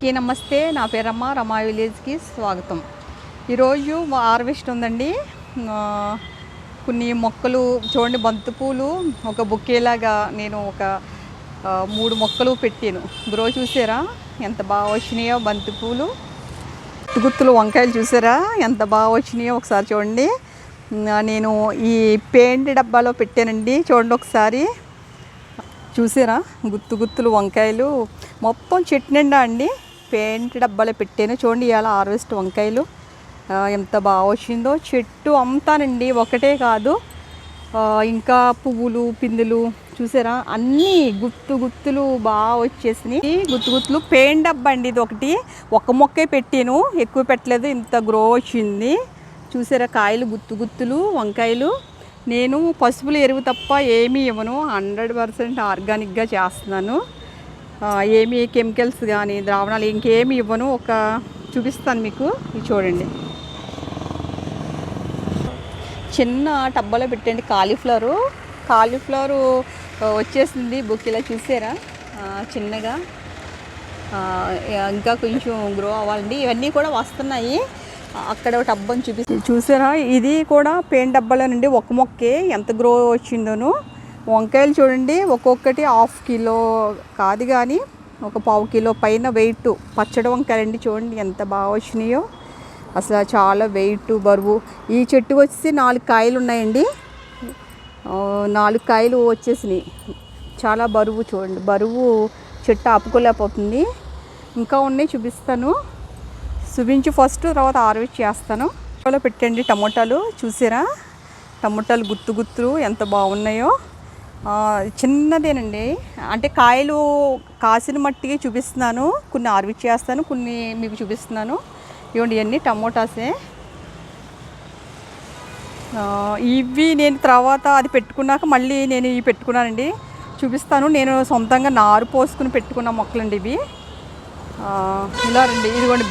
అందరికీ నమస్తే. నా పేరు రమా విలేజ్కి స్వాగతం. ఈరోజు హార్వెస్ట్ ఉందండి. కొన్ని మొక్కలు చూడండి, బంతిపూలు ఒక బొకేలాగా నేను ఒక 3 మొక్కలు పెట్టాను. గ్రో చూసారా ఎంత బాగా వచ్చినాయో బంతిపూలు. గుత్తులు వంకాయలు చూసారా ఎంత బాగా వచ్చినాయో ఒకసారి చూడండి. నేను ఈ పెయింట్ డబ్బాలో పెట్టానండి, చూడండి ఒకసారి. చూసారా గుత్తులు వంకాయలు మొత్తం చెట్టు నిండా అండి. పెయింట్ డబ్బాలో పెట్టాను చూడండి. ఇవాళ హార్వెస్ట్ వంకాయలు ఎంత బాగా వచ్చిందో. చెట్టు అంతానండి, ఒకటే కాదు, ఇంకా పువ్వులు పిందులు చూసారా అన్నీ గుత్తులు బాగా వచ్చేసినాయి. గుత్తులు పెయింట్ డబ్బా అండి ఇది. ఒక మొక్కే పెట్టాను, ఎక్కువ పెట్టలేదు, ఇంత గ్రో వచ్చింది. చూసారా కాయలు గుత్తులు వంకాయలు. నేను పసుపులు ఎరువు తప్ప ఏమీ ఇవ్వను, 100% ఆర్గానిక్గా చేస్తున్నాను. ఏమీ కెమికల్స్ కానీ ద్రావణాలు ఇంకేమీ ఇవ్వను. చూపిస్తాను మీకు, ఇది చూడండి. చిన్న టబ్బాలో పెట్టండి కాలీఫ్లవరు వచ్చేసింది బుక్కిలా చూసారా చిన్నగా. ఇంకా కొంచెం గ్రో అవ్వాలండి. ఇవన్నీ కూడా వస్తున్నాయి. అక్కడ ఒక డబ్బాని చూసారా, ఇది కూడా పెయింట్ డబ్బాలోనండి. ఒక మొక్కే ఎంత గ్రో వచ్చిందోను. వంకాయలు చూడండి, ఒక్కొక్కటి 1/2 కిలో కాదు కానీ ఒక 1/4 కిలో పైన వెయిట్. పచ్చడి వంకాయలండి చూడండి ఎంత బాగా వచ్చినాయో. అసలు చాలా వెయిట్ బరువు. ఈ చెట్టు వచ్చి 4 కాయలు ఉన్నాయండి. 4 కాయలు వచ్చేసినాయి. చాలా బరువు చూడండి, బరువు చెట్టు ఆపుకోలేకపోతుంది. ఇంకా ఉన్నాయి, చూపించి ఫస్ట్ తర్వాత హార్వెస్ట్ చేస్తాను. ఇంట్లో పెట్టండి టమోటాలు చూసారా, టమోటాలు గుత్తులు ఎంత బాగున్నాయో. చిన్నదేనండి, అంటే కాయలు కాసిన మట్టికి చూపిస్తున్నాను. కొన్ని హార్వెస్ట్ చేస్తాను, కొన్ని మీకు చూపిస్తున్నాను. ఇవ్వండి ఇవన్నీ టమోటాసే. ఇవి నేను తర్వాత అది పెట్టుకున్నాక మళ్ళీ నేను ఇవి పెట్టుకున్నానండి, చూపిస్తాను. నేను సొంతంగా నారు పోసుకుని పెట్టుకున్న మొక్కలండి ఇవి. ఇలా రండి, ఇదిగోండి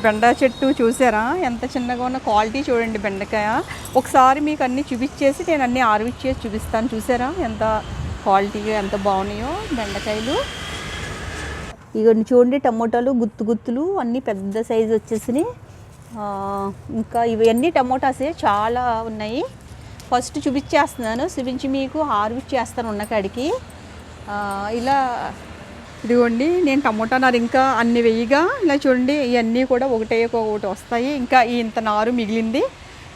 బెండ చెట్టు చూసారా ఎంత చిన్నగా ఉన్న. క్వాలిటీ చూడండి బెండకాయ. ఒకసారి మీకు అన్నీ చూపించేసి నేను అన్నీ హార్వెస్ట్ చేసి చూపిస్తాను. చూసారా ఎంత క్వాలిటీగా ఎంత బాగున్నాయో బెండకాయలు. ఇవన్నీ చూడండి టమోటాలు గుత్తులు అన్నీ పెద్ద సైజు వచ్చేసినాయి. ఇంకా ఇవన్నీ టమోటాసే చాలా ఉన్నాయి. ఫస్ట్ చూపించి మీకు హార్వెస్ట్ చేస్తాను ఉన్న కాడికి. ఇలా ఇదిగోండి నేను టమోటా నారు ఇంకా అన్ని వెయ్యిగా ఇలా చూడండి. ఇవన్నీ కూడా ఒకటి వస్తాయి. ఇంకా ఇంత నారు మిగిలింది,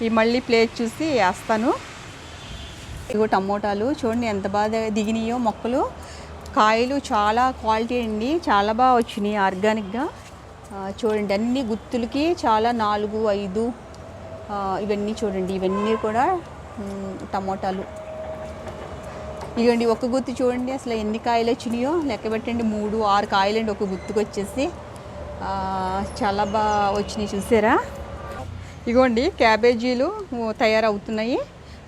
ఈ మళ్ళీ ప్లేస్ చూసి వేస్తాను. ఇగో టమోటాలు చూడండి ఎంత బాగా దిగినాయో మొక్కలు. కాయలు చాలా క్వాలిటీ అండి, చాలా బాగా వచ్చినాయి ఆర్గానిక్గా. చూడండి అన్ని గుత్తులకి చాలా 4, 5 ఇవన్నీ చూడండి. ఇవన్నీ కూడా టమోటాలు. ఇదిగోండి ఒక గుత్తి చూడండి అసలు ఎన్ని కాయలు వచ్చినాయో లెక్క పెట్టండి. 3, 6 కాయలండి ఒక గుత్తుకు వచ్చేసి. చాలా బాగా వచ్చినాయి చూసారా. ఇదిగోండి క్యాబేజీలు తయారవుతున్నాయి.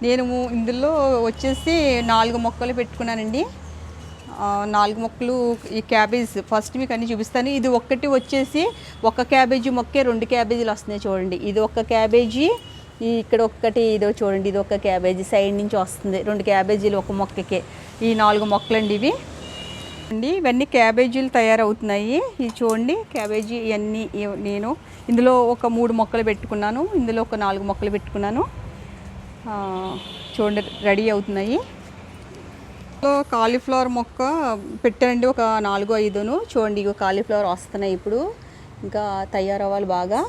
నేను ఇందులో వచ్చేసి 4 మొక్కలు పెట్టుకున్నానండి. 4 మొక్కలు ఈ క్యాబేజ్ ఫస్ట్ మీకు అన్నీ చూపిస్తాను. ఇది ఒక్కటి వచ్చేసి ఒక క్యాబేజీ మొక్కే 2 క్యాబేజీలు వస్తున్నాయి చూడండి. ఇది ఒక క్యాబేజీ, ఇక్కడ ఒక్కటి ఇదో చూడండి, ఇది ఒక క్యాబేజీ సైడ్ నుంచి వస్తుంది. 2 క్యాబేజీలు ఒక మొక్కకే. ఈ 4 మొక్కలండి ఇవి అండి. ఇవన్నీ క్యాబేజీలు తయారవుతున్నాయి. ఇది చూడండి క్యాబేజీ. ఇవన్నీ నేను ఇందులో ఒక 3 మొక్కలు పెట్టుకున్నాను, ఇందులో ఒక 4 మొక్కలు పెట్టుకున్నాను. చూడండి రెడీ అవుతున్నాయి. కాలీఫ్లవర్ మొక్క పెట్టానండి ఒక 4, 5. చూడండి ఇగో కాలీఫ్లవర్ వస్తున్నాయి ఇప్పుడు, ఇంకా తయారవ్వాలి బాగా.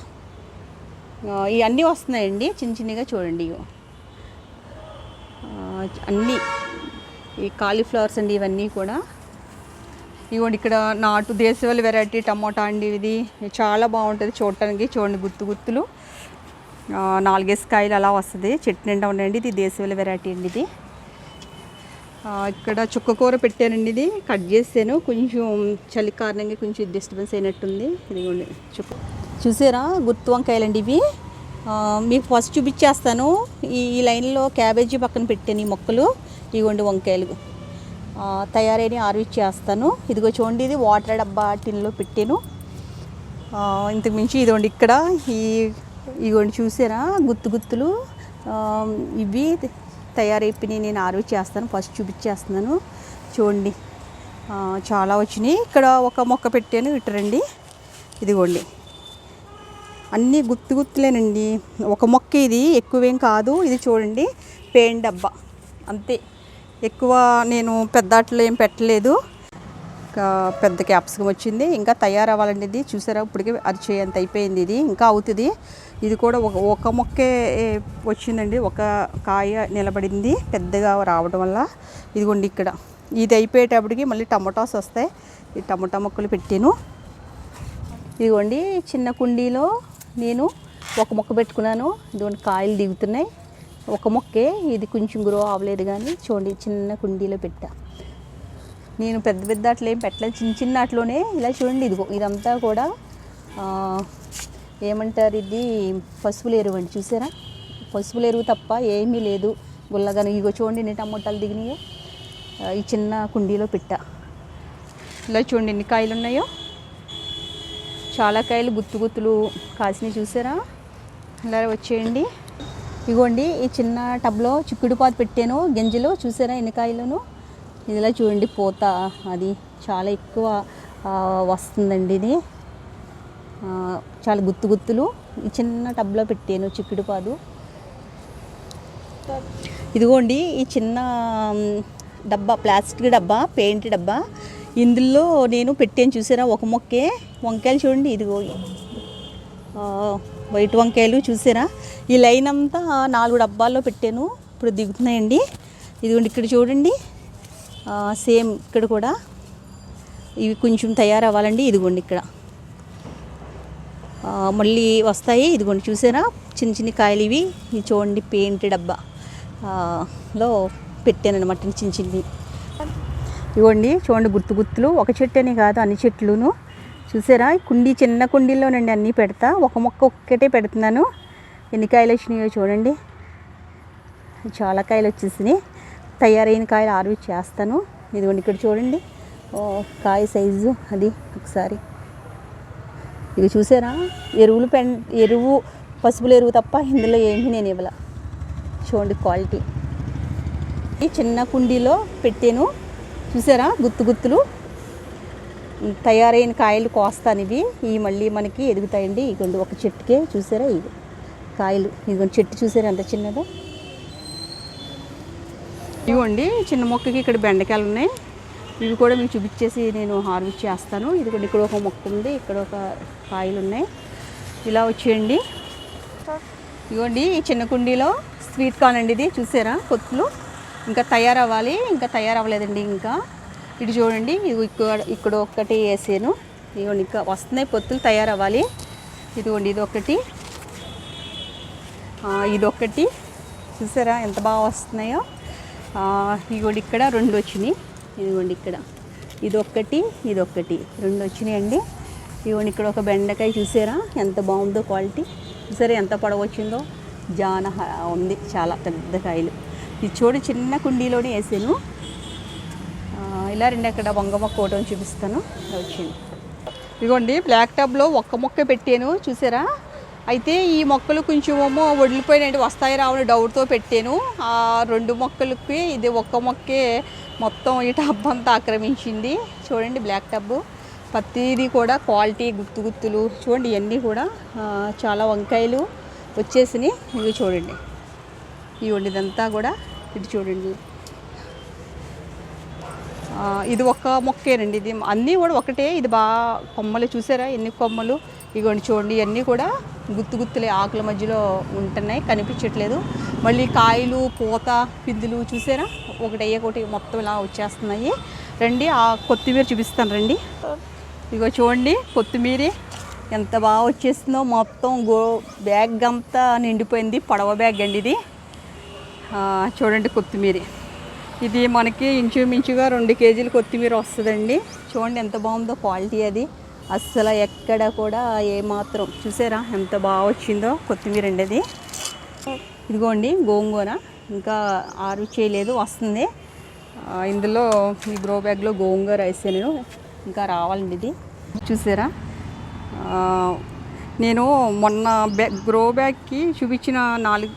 ఇవన్నీ వస్తున్నాయండి చిన్నగా చూడండి. అన్నీ ఈ కాలీఫ్లవర్స్ అండి ఇవన్నీ కూడా. ఇవ్వండి ఇక్కడ నాటు దేశవాళీ వెరైటీ టమోటా అండి. ఇది చాలా బాగుంటుంది చూడటానికి. చూడండి గుత్తులు 4 కాయలు అలా వస్తుంది, చెట్టు నిండా ఉన్నాయండి. ఇది దేశవాళీ వెరైటీ అండి ఇది. ఇక్కడ చుక్కకూర పెట్టానండి, ఇది కట్ చేసాను. కొంచెం చలి కారణంగా కొంచెం డిస్టర్బెన్స్ అయినట్టుంది. ఇదిగోండి చూసారా గుత్తి వంకాయలండి ఇవి. మీకు ఫస్ట్ చూపించేస్తాను. ఈ లైన్లో క్యాబేజీ పక్కన పెట్టాను ఈ మొక్కలు. ఇదిగోండి వంకాయలు తయారైన హార్వెస్ట్ చేస్తాను. ఇదిగో చూడండి ఇది వాటర్ డబ్బా టిన్లో పెట్టాను. ఇంతకుమించి ఇదిగోండి ఇక్కడ ఇదిగోండి చూసారా గుత్తులు ఇవి తయారైపోయి నేను హార్వెస్ట్ చేస్తాను. ఫస్ట్ చూపించేస్తున్నాను చూడండి. చాలా వచ్చినాయి. ఇక్కడ ఒక మొక్క పెట్టాను, ఇటు రండి. ఇదిగోండి అన్నీ గుత్తులేనండి. ఒక మొక్క ఇది, ఎక్కువేం కాదు. ఇది చూడండి పెయింట్ డబ్బా అంతే, ఎక్కువ నేను పెద్దాట్లో ఏం పెట్టలేదు. ఇంకా పెద్ద క్యాప్సికం వచ్చింది, ఇంకా తయారవ్వాలండి. ఇది చూసారా ఇప్పటికే అరిచేయంత అయిపోయింది. ఇది ఇంకా అవుతుంది. ఇది కూడా ఒక మొక్కే వచ్చిందండి, ఒక కాయ నిలబడింది పెద్దగా రావడం వల్ల. ఇదిగోండి ఇక్కడ ఇది అయిపోయేటప్పటికి మళ్ళీ టమాటాస్ వస్తాయి. ఈ టమాటా మొక్కలు పెట్టాను. ఇదిగోండి చిన్న కుండీలో నేను ఒక మొక్క పెట్టుకున్నాను. ఇదిగోండి కాయలు దిగుతున్నాయి. ఒక మొక్కే ఇది, కొంచెం గ్రో అవ్వలేదు కానీ చూడండి చిన్న కుండీలో పెట్టా. నేను పెద్ద అట్లా ఏం పెట్టలేదు, చిన్న అట్లోనే ఇలా చూడండి. ఇదిగో ఇదంతా కూడా ఏమంటారు, ఇది పసుపుల ఎరువు అండి. చూసారా పసుపుల ఎరువు తప్ప ఏమీ లేదు. గుల్లగా ఇగో చూడండి ఎన్ని టమోటాలు దిగినాయో. ఈ చిన్న కుండీలో పెట్టా. ఇలా చూడండి ఎన్ని కాయలు ఉన్నాయో. చాలా కాయలు గుత్తులు కాసినాయి చూసారా. ఇలా వచ్చేయండి. ఇగోండి ఈ చిన్న టబ్లో చిక్కుడు పాదు పెట్టాను, గింజలు చూసారా ఎన్ని కాయలను. ఇదిలా చూడండి పూత, అది చాలా ఎక్కువ వస్తుందండి. ఇది చాలా గుత్తులు ఈ చిన్న టబ్లో పెట్టాను చిక్కుడు పాదు. ఇదిగోండి ఈ చిన్న డబ్బా, ప్లాస్టిక్ డబ్బా, పెయింట్ డబ్బా, ఇందులో నేను పెట్టాను చూసారా ఒక మొక్కే. వంకాయలు చూడండి, ఇదిగో వైట్ వంకాయలు చూసారా. ఈ లైన్ అంతా 4 డబ్బాల్లో పెట్టాను, ఇప్పుడు దిగుతున్నాయండి. ఇదిగోండి ఇక్కడ చూడండి సేమ్ ఇక్కడ కూడా ఇవి కొంచెం తయారవ్వాలండి. ఇదిగోండి ఇక్కడ మళ్ళీ వస్తాయి. ఇదిగోండి చూసారా చిన్న కాయలు ఇవి. ఇది చూడండి పెయింట్ డబ్బా లో పెట్టాను అనమాట చిన్నవి. ఇవ్వండి చూడండి గుత్తులు, ఒక చెట్టు అని కాదు అన్ని చెట్లును. చూసారా కుండీ, చిన్న కుండీలోనండి అన్నీ పెడతా. ఒక మొక్క ఒక్కటే పెడుతున్నాను. ఎన్ని కాయలు వచ్చినాయో చూడండి. చాలా కాయలు వచ్చేసినాయి. తయారైన కాయలు హార్వెస్ట్ చేస్తాను. ఇదిగోండి ఇక్కడ చూడండి కాయ సైజు అది ఒకసారి. ఇవి చూసారా ఎరువు పసుపుల ఎరువు తప్ప ఇందులో ఏమీ నేను ఇవ్వాల. చూడండి క్వాలిటీ. ఈ చిన్న కుండీలో పెట్టాను చూసారా గుత్తులు. తయారైన కాయలు కోస్తాను ఇవి. ఇవి మళ్ళీ మనకి ఎదుగుతాయండి. ఇదిగోండి ఒక చెట్టుకే చూసారా ఇవి కాయలు. ఇదిగోండి చెట్టు చూసారా ఎంత చిన్నదో. ఇవ్వండి చిన్న మొక్కకి ఇక్కడ బెండకాయలు ఉన్నాయి. ఇవి కూడా మీకు చూపించేసి నేను హార్వెస్ట్ చేస్తాను. ఇదిగోండి ఇక్కడ ఒక మొక్క ఉంది, ఇక్కడ ఒక కాయలు ఉన్నాయి. ఇలా వచ్చేయండి. ఇదిగోండి ఈ చిన్న కుండీలో స్వీట్ కార్న్ అండి. ఇది చూసారా కొత్తులు ఇంకా తయారవ్వాలి, ఇంకా తయారవ్వలేదండి. ఇంకా ఇటు చూడండి ఇక్కడ ఒక్కటి వేసాను. ఇదిగోండి ఇంకా వస్తున్నాయి పొత్తులు, తయారవ్వాలి. ఇదిగోండి ఇదొకటి, ఇదొకటి చూసారా ఎంత బాగా వస్తున్నాయో. ఇదిగోండి ఇక్కడ 2 వచ్చినాయి. ఇదిగోండి ఇక్కడ ఇదొకటి 2 వచ్చినాయండి. ఇదిగోండి ఇక్కడ ఒక బెండకాయ చూసారా ఎంత బాగుందో క్వాలిటీ. చూసారా ఎంత పొడవు వచ్చిందో. జాన ఉంది, చాలా పెద్ద కాయలు. ఇది చూడు చిన్న కుండీలోనే వేసాను. ఇలా అక్కడ వంగ మొక్క ఒకటి చూపిస్తాను. వచ్చింది. ఇదిగోండి బ్లాక్ టబ్లో ఒక్క మొక్క పెట్టాను చూసారా. అయితే ఈ మొక్కలు కొంచెం ఏమో వదిలిపోయినట్టు వస్తాయి రావని డౌట్తో పెట్టాను. ఆ 2 మొక్కలకి ఇది ఒక్క మొక్కే మొత్తం ఈ టబ్ అంతా ఆక్రమించింది. చూడండి బ్లాక్ టబ్ ప్రతిదీ కూడా క్వాలిటీ గుత్తులు చూడండి. ఇవన్నీ కూడా చాలా వంకాయలు వచ్చేసినాయి. ఇవి చూడండి, ఇవ్వండి ఇదంతా కూడా. ఇది చూడండి ఇది ఒక్క మొక్కేనండి. ఇది అన్నీ కూడా ఒకటే. ఇది బాగా కొమ్మలు చూసారా ఎన్ని కొమ్మలు. ఇగోండి చూడండి ఇవన్నీ కూడా గుత్తులే ఆకుల మధ్యలో ఉంటున్నాయి, కనిపించట్లేదు. మళ్ళీ కాయలు పూత పిందులు చూసారా ఒకటి మొత్తం ఇలా వచ్చేస్తున్నాయి. రండి ఆ కొత్తిమీర చూపిస్తాను రండి. ఇగో చూడండి కొత్తిమీర ఎంత బాగా వచ్చేస్తుందో. మొత్తం బ్యాగ్ అంతా నిండిపోయింది. పొడవ బ్యాగ్ అండి ఇది. చూడండి కొత్తిమీర ఇది మనకి ఇంచుమించుగా 2 కేజీలు కొత్తిమీర వస్తుందండి. చూడండి ఎంత బాగుందో క్వాలిటీ. అది అస్సలు ఎక్కడ కూడా ఏమాత్రం చూసారా ఎంత బాగా వచ్చిందో కొత్తిమీర అండి అది. ఇదిగోండి గోంగూర ఇంకా ఆరు చేయలేదు, వస్తుంది. ఇందులో ఈ గ్రో బ్యాగ్లో గోంగూర వేసాను, ఇంకా రావాలండి ఇది. చూసారా నేను మొన్న గ్రో బ్యాగ్కి చూపించిన 4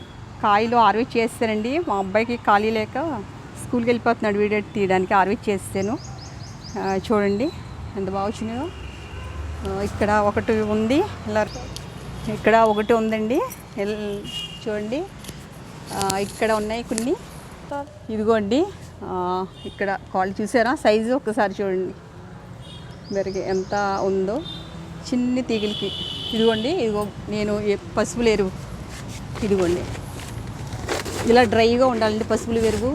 కాయలు హార్వెస్ట్ చేస్తానండి. మా అబ్బాయికి ఖాళీ లేక స్కూల్కి వెళ్ళిపోతున్నాడు, వీడియో తీయడానికి హార్వెస్ట్ చేస్తాను. చూడండి ఎంత బాగా వచ్చినాయో. ఇక్కడ ఒకటి ఉంది, ఇలా ఇక్కడ ఒకటి ఉందండి. చూడండి ఇక్కడ ఉన్నాయి కొన్ని. ఇదిగోండి ఇక్కడ కాల్ చూసారా, సైజు ఒక్కసారి చూడండి మెరుగు ఎంత ఉందో చిన్ని తీగలకి. ఇదిగోండి, ఇదిగో నేను పసుపుల ఎరువు, ఇదిగోండి ఇలా డ్రైగా ఉండాలండి. పసుపుల ఎరువు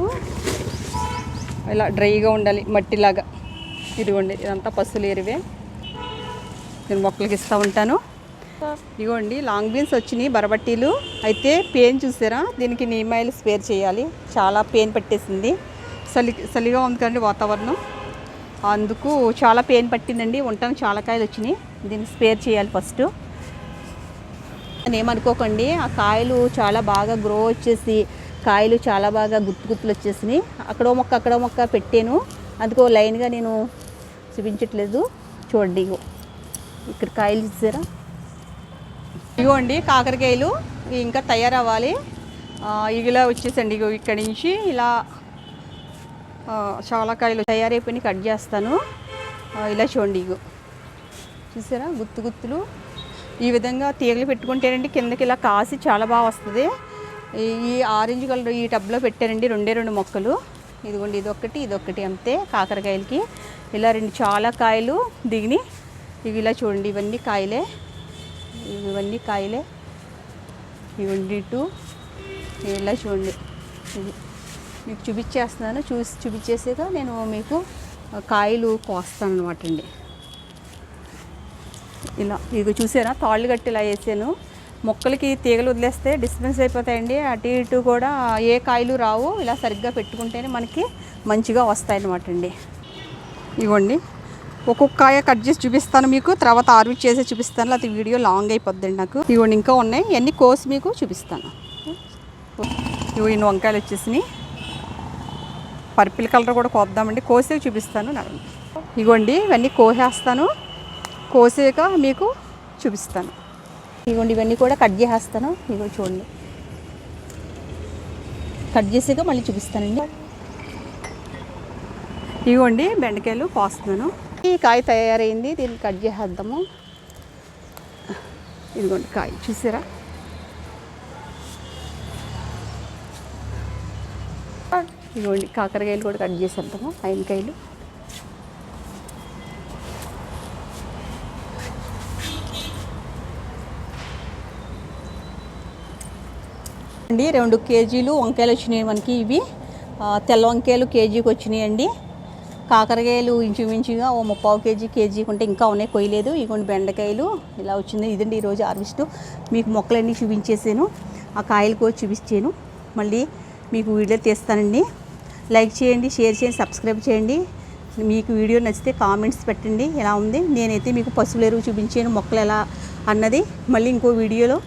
ఇలా డ్రైగా ఉండాలి మట్టిలాగా. ఇదిగోండి ఇదంతా పసుపుల ఎరువే, నేను మొక్కలకి ఇస్తూ ఉంటాను. ఇదిగోండి లాంగ్ బీన్స్ వచ్చినాయి, బరబట్టీలు. అయితే పెయిన్ చూసారా, దీనికి నీమ్ ఆయిల్ స్ప్రే చేయాలి. చాలా పెయిన్ పట్టేసింది, చలిగా ఉంది కదండి వాతావరణం, అందుకు చాలా పెయిన్ పట్టిందండి. ఉండటానికి చాలా కాయలు వచ్చినాయి, దీన్ని స్ప్రే చేయాలి ఫస్ట్. ఏమనుకోకండి, ఆ కాయలు చాలా బాగా గ్రో వచ్చేసి కాయలు చాలా బాగా గుత్తులు వచ్చేసినాయి. అక్కడో మొక్క పెట్టాను, అందుకో లైన్గా నేను చూపించట్లేదు. చూడండి ఇగో ఇక్కడ కాయలు చూసారా, ఇగోండి కాకరకాయలు ఇంకా తయారవ్వాలి. ఇలా వచ్చేసండి, ఇగో ఇక్కడి నుంచి ఇలా చాలా కాయలు తయారైపోయి కట్ చేస్తాను. ఇలా చూడండి, ఇగో చూసారా గుత్తులు. ఈ విధంగా తీగలు పెట్టుకుంటేనండి కిందకి ఇలా కాసి చాలా బాగా వస్తుంది. ఈ ఆరెంజ్ కలర్ ఈ టబ్లో పెట్టారండి, 2 మొక్కలు. ఇదిగోండి ఇదొక్కటి అంతే కాకరకాయలకి. ఇలా చాలా కాయలు దిగినాయి. ఇవి ఇలా చూడండి, ఇవన్నీ కాయలే. ఇవన్నీ ఇలా చూడండి, ఇది మీకు చూపించేస్తున్నాను. చూపించేసాక నేను మీకు కాయలు కోస్తాను అనమాట అండి. ఇలా ఇదిగో చూసారా, తాళ్ళు కట్టి ఇలా వేసాను. మొక్కలకి తీగలు వదిలేస్తే డిస్టర్బెన్స్ అయిపోతాయండి, అటు ఇటు కూడా ఏ కాయలు రావు. ఇలా సరిగ్గా పెట్టుకుంటేనే మనకి మంచిగా వస్తాయన్నమాట అండి. ఇవ్వండి ఒక్కొక్క కాయ కట్ చేసి చూపిస్తాను మీకు, తర్వాత హార్వెస్ట్ చేసి చూపిస్తాను, లేకపోతే వీడియో లాంగ్ అయిపోద్దండి నాకు. ఇవ్వండి ఇంకా ఉన్నాయి, ఇవన్నీ కోసి మీకు చూపిస్తాను. ఇన్ని వంకాయలు వచ్చేసినాయి, పర్పుల్ కలర్ కూడా కోద్దామండి, కోసే చూపిస్తాను. ఇవ్వండి ఇవన్నీ కోసేస్తాను, కోసాక మీకు చూపిస్తాను. ఇవ్వండి ఇవన్నీ కూడా కట్ చేసేస్తాను. ఇగో చూడండి, కట్ చేసాక మళ్ళీ చూపిస్తానండి. ఇవ్వండి బెండకాయలు కోస్తున్నాను. ఈ కాయ తయారైంది, దీన్ని కట్ చేసేద్దాము. ఇదిగోండి కాయ చూసారా, ఇదిగోండి కాకరకాయలు కూడా కట్ చేసేద్దాము, ఆయనకాయలు. అండి 2 కేజీలు వంకాయలు వచ్చినాయి మనకి. ఇవి తెల్ల వంకాయలు కేజీకి వచ్చినాయండి. కాకరకాయలు ఇంచుమించుగా ఓ 30 కేజీ ఉంటే ఇంకా ఉన్నాయి, కొయ్యలేదు. ఇగోండి బెండకాయలు ఇలా వచ్చింది. ఇదండి ఈరోజు హార్వెస్ట్. మీకు మొక్కలన్నీ చూపించేసాను, ఆ కాయలు కూడా చూపించాను. మళ్ళీ మీకు వీడియో తీస్తానండి. లైక్ చేయండి, షేర్ చేయండి, సబ్స్క్రైబ్ చేయండి. మీకు వీడియో నచ్చితే కామెంట్స్ పెట్టండి ఎలా ఉంది. నేనైతే మీకు పశువుల ఎరువు చూపించాను, మొక్కలు ఎలా అన్నది. మళ్ళీ ఇంకో వీడియోలో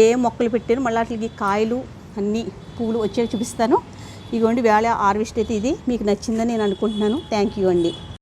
ఏ మొక్కలు పెట్టాను, మళ్ళీ వాటికి కాయలు అన్నీ పువ్వులు వచ్చేవి చూపిస్తాను. ఇదిగోండి వేళ హార్వెస్ట్ అయితే ఇది మీకు నచ్చిందని నేను అనుకుంటున్నాను. థ్యాంక్ యూ అండి.